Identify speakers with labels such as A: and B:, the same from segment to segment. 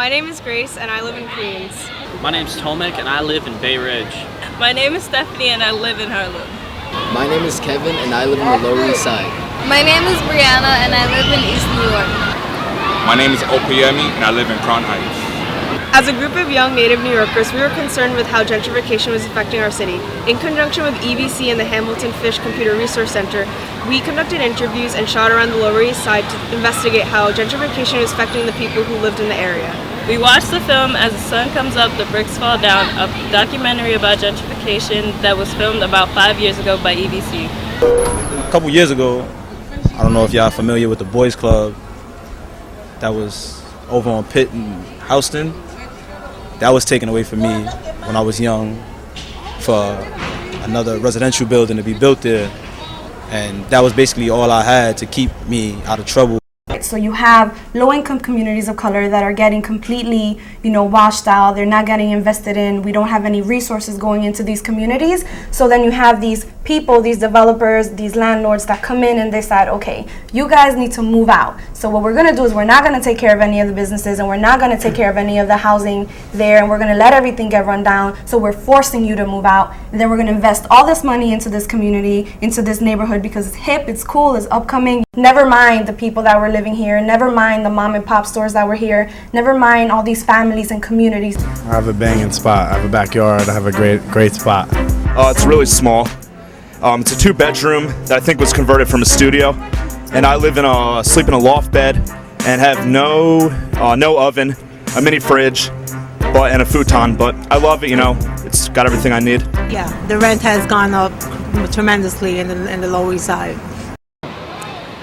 A: My name is Grace and I live in Queens.
B: My name's Tomek and I live in Bay Ridge.
C: My name is Stephanie and I live in Harlem.
D: My name is Kevin and I live in the Lower East Side.
E: My name is Brianna and I live in East New York.
F: My name is Opeyemi and I live in Crown Heights.
A: As a group of young native New Yorkers, we were concerned with how gentrification was affecting our city. In conjunction with EBC and the Hamilton Fish Computer Resource Center, we conducted interviews and shot around the Lower East Side to investigate how gentrification was affecting the people who lived in the area.
C: We watched the film As the Sun Comes Up, the Bricks Fall Down, a documentary about gentrification that was filmed about 5 years ago by EBC.
G: A couple years ago, I don't know if y'all familiar with the Boys Club that was over on Pitt and Houston. That was taken away from me when I was young for another residential building to be built there. And that was basically all I had to keep me out of trouble.
H: So you have low-income communities of color that are getting completely, washed out. They're not getting invested in. We don't have any resources going into these communities. So then you have these people, these developers, these landlords that come in and they decide, okay, you guys need to move out. So what we're going to do is we're not going to take care of any of the businesses and we're not going to take care of any of the housing there, and we're going to let everything get run down. So we're forcing you to move out, and then we're going to invest all this money into this community, into this neighborhood, because it's hip, it's cool, it's upcoming. Never mind the people that were living here, never mind the mom and pop stores that were here, never mind all these families and communities.
I: I have a banging spot. I have a backyard. I have a great spot.
J: It's really small. It's a 2-bedroom that I think was converted from a studio, and I sleep in a loft bed and have no oven, a mini fridge, and a futon. But I love it. It's got everything I need.
K: Yeah, the rent has gone up tremendously in the Lower East Side.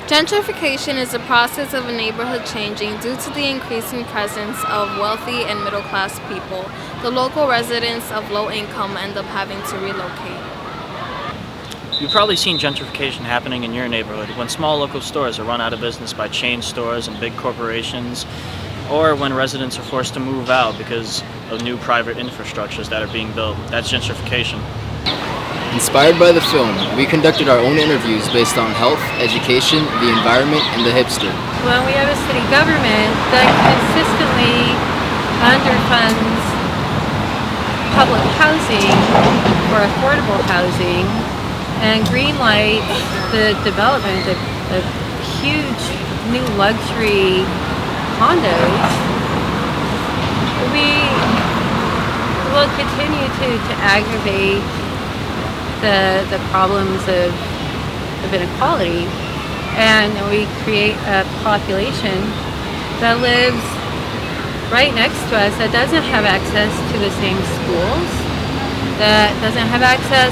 E: Gentrification is the process of a neighborhood changing due to the increasing presence of wealthy and middle-class people. The local residents of low income end up having to relocate.
B: You've probably seen gentrification happening in your neighborhood when small local stores are run out of business by chain stores and big corporations, or when residents are forced to move out because of new private infrastructures that are being built. That's gentrification.
D: Inspired by the film, we conducted our own interviews based on health, education, the environment, and the hipster.
L: Well, we have a city government that consistently underfunds public housing or affordable housing and greenlights the development of huge new luxury condos. We will continue to aggravate the problems of inequality, and we create a population that lives right next to us that doesn't have access to the same schools, that doesn't have access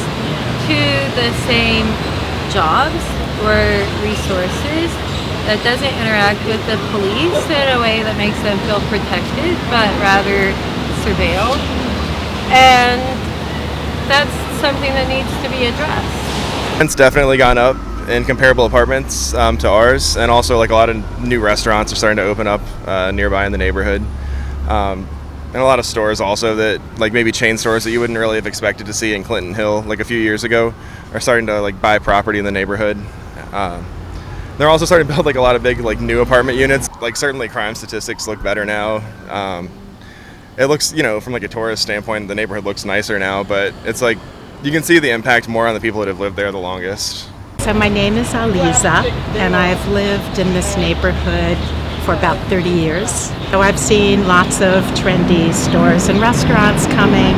L: to the same jobs or resources, that doesn't interact with the police in a way that makes them feel protected, but rather surveilled. And that's something that needs to be addressed.
J: It's definitely gone up in comparable apartments to ours, and also a lot of new restaurants are starting to open up nearby in the neighborhood, and a lot of stores also that maybe chain stores that you wouldn't really have expected to see in Clinton Hill a few years ago are starting to buy property in the neighborhood. They're also starting to build a lot of big new apartment units. Certainly crime statistics look better now. It looks, from a tourist standpoint, the neighborhood looks nicer now, but it's you can see the impact more on the people that have lived there the longest.
M: So my name is Aliza, and I've lived in this neighborhood for about 30 years. So I've seen lots of trendy stores and restaurants coming,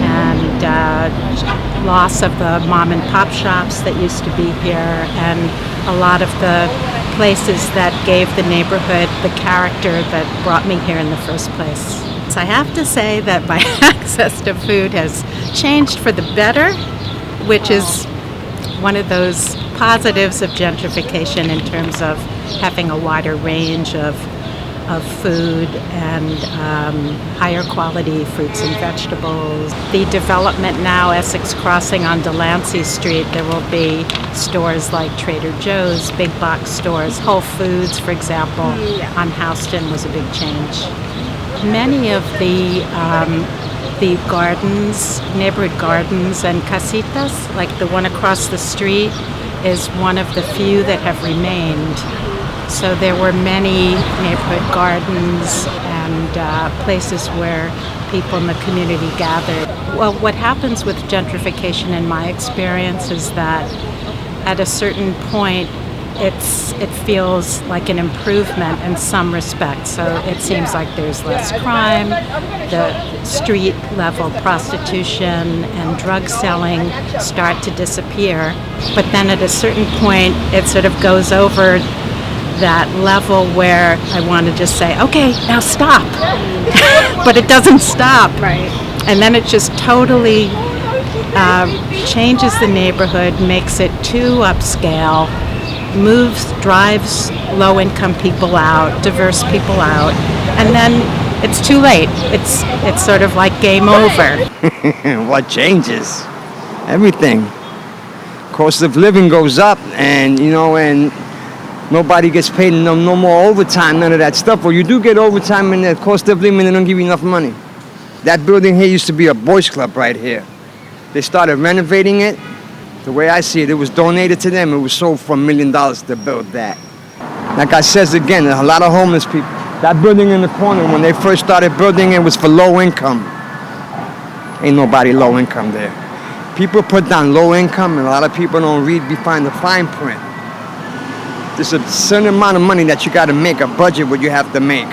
M: and loss of the mom and pop shops that used to be here, and a lot of the places that gave the neighborhood the character that brought me here in the first place. So I have to say that my access to food has changed for the better, which is one of those positives of gentrification in terms of having a wider range of food and higher quality fruits and vegetables. The development now, Essex Crossing on Delancey Street, there will be stores like Trader Joe's, big box stores, Whole Foods, for example, on Houston was a big change. Many of the gardens, neighborhood gardens and casitas, like the one across the street, is one of the few that have remained. So there were many neighborhood gardens and places where people in the community gathered. Well, what happens with gentrification in my experience is that at a certain point it feels like an improvement in some respects. So it seems like there's less crime, the street level prostitution and drug selling start to disappear. But then at a certain point it sort of goes over that level where I want to just say, okay, now stop. But it doesn't stop.
H: Right.
M: And then it just totally changes the neighborhood, makes it too upscale, drives low-income people out, diverse people out, and then it's too late. It's sort of like game over.
N: What changes? Everything. Cost of living goes up, and and nobody gets paid no more overtime, none of that stuff. Or you do get overtime, and the cost of living, they don't give you enough money. That building here used to be a boys club right here. They started renovating it. The way I see it, it was donated to them. It was sold for $1 million to build that. Like I says again, there's a lot of homeless people. That building in the corner, when they first started building it, was for low income. Ain't nobody low income there. People put down low income, and a lot of people don't read behind the fine print. There's a certain amount of money that you got to make, a budget what you have to make.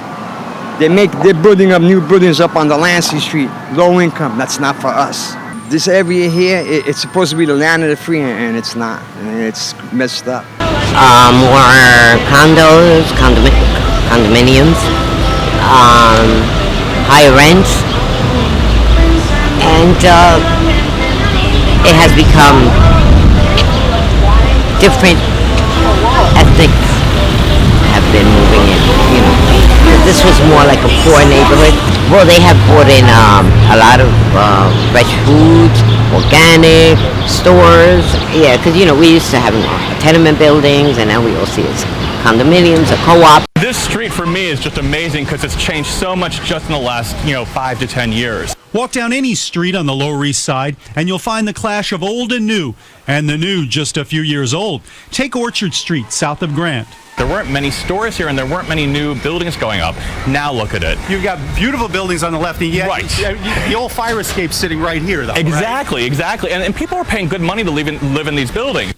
N: They're building up new buildings up on the Lansing Street, low income. That's not for us. This area here, it's supposed to be the land of the free, and it's not. And it's messed up.
O: More condos, condominiums, higher rents, and it has become different ethnics have been moving in, This was more like a poor neighborhood. Well, they have brought in a lot of fresh foods, organic stores. Yeah, because we used to having tenement buildings, and now we all see it's condominiums, a co-op.
P: This street for me is just amazing because it's changed so much just in the last 5 to 10 years.
Q: Walk down any street on the Lower East Side and you'll find the clash of old and new, and the new just a few years old. Take Orchard Street south of Grant.
P: There weren't many stores here, and there weren't many new buildings going up. Now look at it.
Q: You've got beautiful buildings on the left, and yet the old fire escape's sitting right here, though.
P: Exactly, right? Exactly. And people are paying good money to live in these buildings.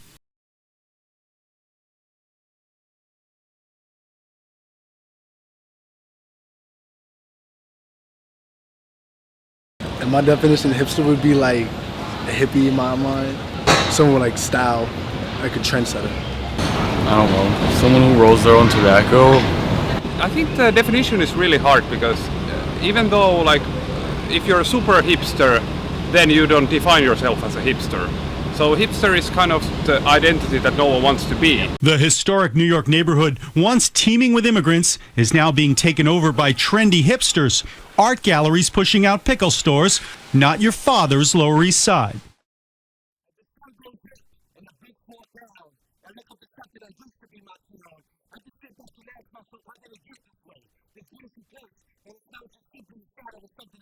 I: And my definition of hipster would be like a hippie in my mind. Someone with like style, like a trendsetter.
R: I don't know, someone who rolls their own tobacco.
F: I think the definition is really hard because even though if you're a super hipster, then you don't define yourself as a hipster. So hipster is kind of the identity that no one wants to be.
Q: The historic New York neighborhood, once teeming with immigrants, is now being taken over by trendy hipsters. Art galleries pushing out pickle stores, not your father's Lower East Side.
S: It's